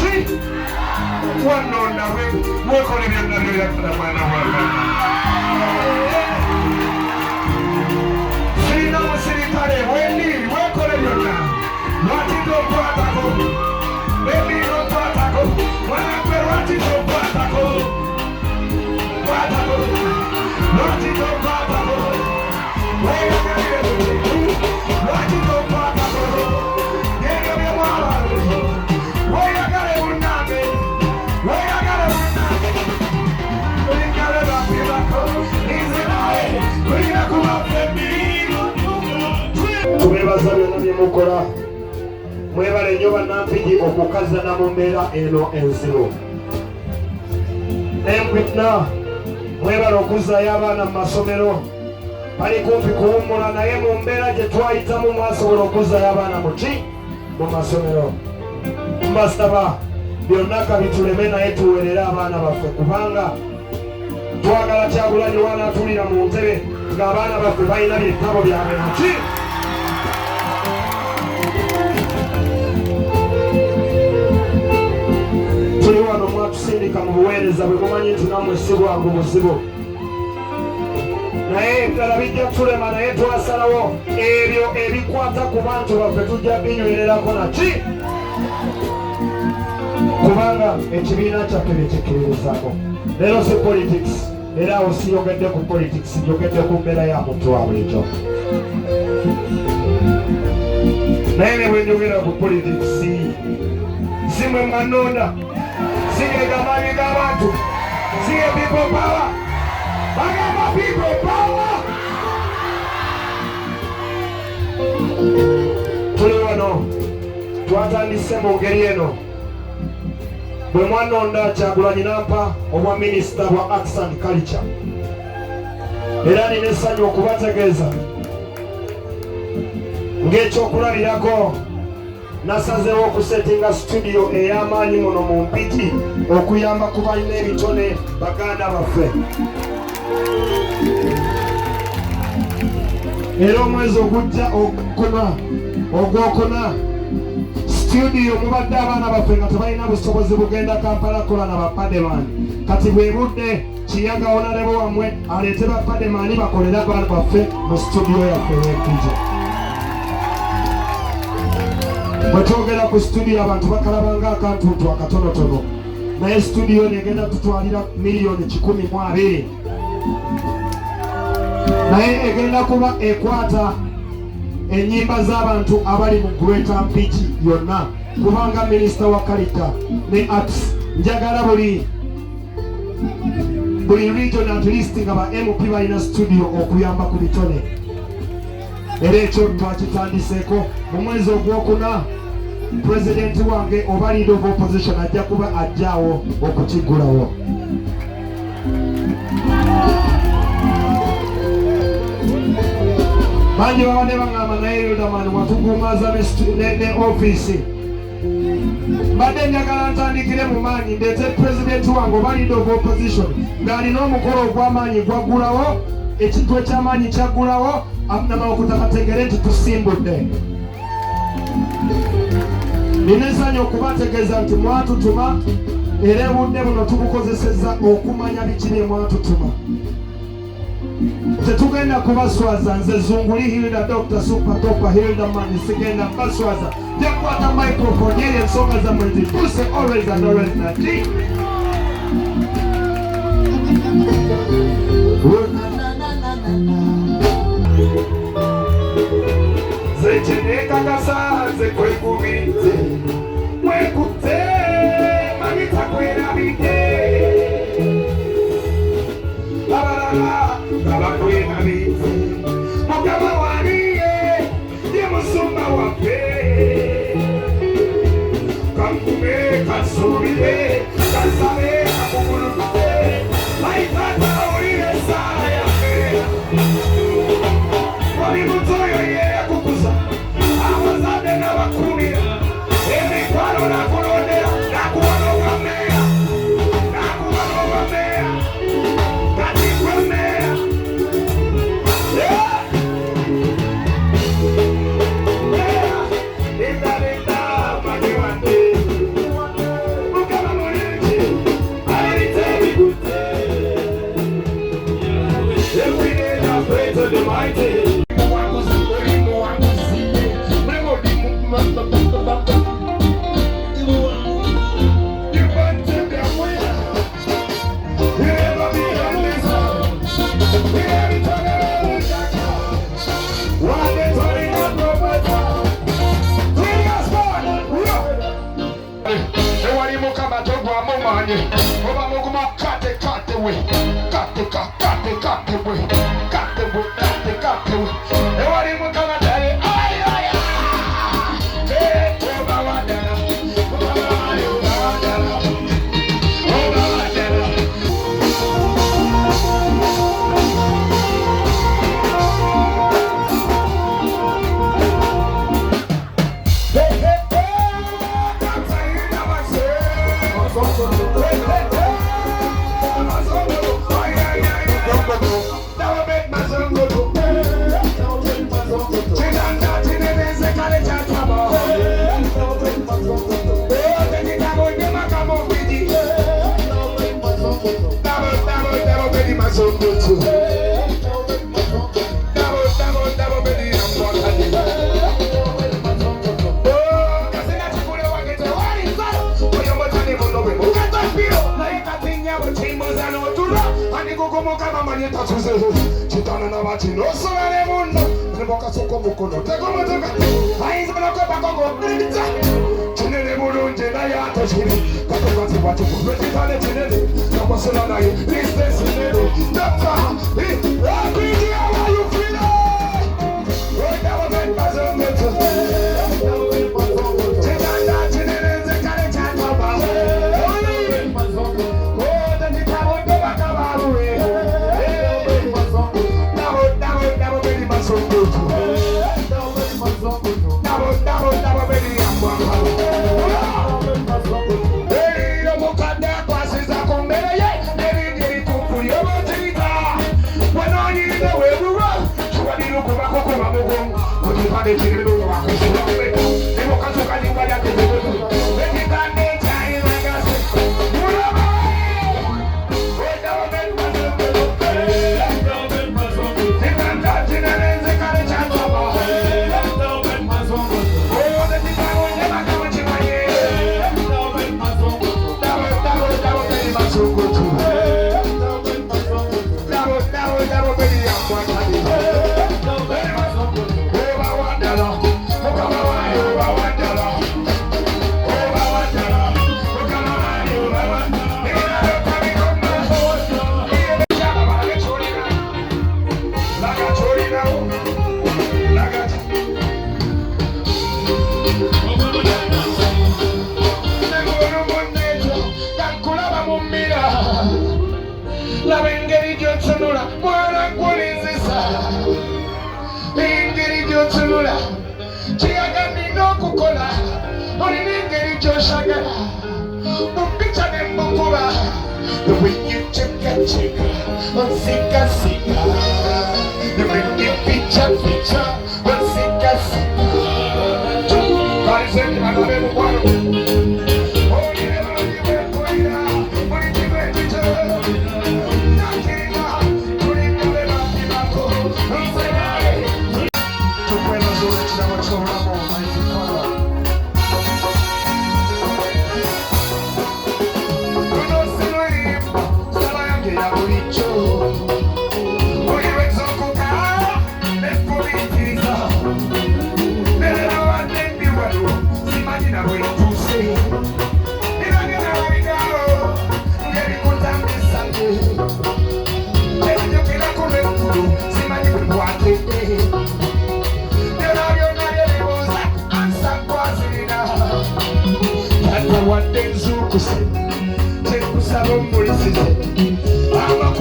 chi wanona wekole byonna byakala mwana wa sina musirikale wendi wekole byonna lwatindo kwatako bebi no kwatako mwana kwe lwatindo kwatako kwatako lwatindo kwatako weyagale lwatindo kwatako yega byamwala weyagale uname weyagale uname weyagale bapilako izinae weyagale kubafemiro tubebaza byonna byemukola mwebale nnyo bannampigi okukazana mu mbeera eno enzibu. Empitna mwebale okuzzayo abaana mu masomero bali kumpi kuwummula naye mu mbeera gye twayitamu mwasobola okuzzayo abaana muki mu masomero. Mbasaba byonna kabituleme naye tuweerere abaana baffe kubanga twagala Kyagulanyi wanaatulira mu ntebe ng'abaana baffe balina by'ettabo byabwe muki. Tuli wano mwatusindika mu buweereza bwe mumanyi nti nammwe si bwangu buzibu naye ebirala bijja tulema naye twasalawo ebyo ebikwata ku bantu baffe tujja binywererako naki kubanga ekibiina kyaffe byekikkiririzako. Leero si politics era awo siyogedde ku politics njogedde ku mbeera ya muntu wa bulijjo naye ne bwe njogera ku politics si mwe mwanonda sige amaanyi g'abantu sige people power bagamba people power. Tuli wano twatandise mu ngeri eno bwe mwanonda Kyagulanyi nampa obwa minisita bwa arts and culture era nina essanyu okubategeeza ng'ekyokulabirako nasazeewo okusetinga studio ey'amaanyi muno mu Mpigi okuyamba ku balina ebitone baganda baffe. Era omwezi ogujja ogwokuna studio mubadde abaana baffe nga tebalina busobozi bugenda Kampala kola na bapademani kati bwe budde Kiyaga Honorable wamwe aleete bapademani bakolera abaana baffe mu studio yaffe y'Empigi. Bwe twogera ku studio abantu bakalabanga akantuntu akatonotono naye studio negenda tutwalira miliyoni 12 naye egenda kuba ekwata ennyimba z'abantu abali mu Greater Mpigi yonna kubanga minisita wa kalita ne arts njagala buli region at least nga ba MP balina studio okuyamba ku bitone era ekyo twakitandiseeko mu mwezi ogwokuna. President wange oba leader of opposition ajja kuba ajjaawo okukiggulawo. Bangi babadde baŋŋamba naye Hilderman watugumaza ne office mbadde njagala ntandikire mu maanyi ndeete president wange oba leader of opposition ng'alina omukolo ogw'amaanyi gwaggulawo ekintu eky'amaanyi kyaggulawo namawokota bategere nti tusimbudde. Nina essanyu okubategeeza nti mwatutuma era obudde buno tubukozesezza okumanya biki bye mwatutuma. Tetugenda kubaswaza nze Zunguli Hilda Dr. Super Topa Hilderman sigenda baswaza jakwata microphone yeye ensonga zammwe zituuse always and always nati zekenekakasa nze kwekubize mwekutte manitakwerabitte abalala abakwerabitte mugaba waliye ye musumba waffe kankume kasuubire kasabe kakugulukute maitata olire esaala yaffe wali mutoyo ye yakukuza abazadde n'abakumira emikwano nakola ewali mukama togwamu maanyi oba muguma kate we kate we ewali mukama tale ayaya oba wadala Chitana na bati no solare mundo neboka soko mukono tego motoka aizi bana ko bako nita chinene mulunje na ya toshiri katoka tiwatu kubetitane chinene kama sona na ye distance chinene doctor abidi how you feel oh never met bazongo chitana chinene zekale chakaba oh then you come on back about the way you check on sika the way you picture on sika God is saying I don't want to I'm a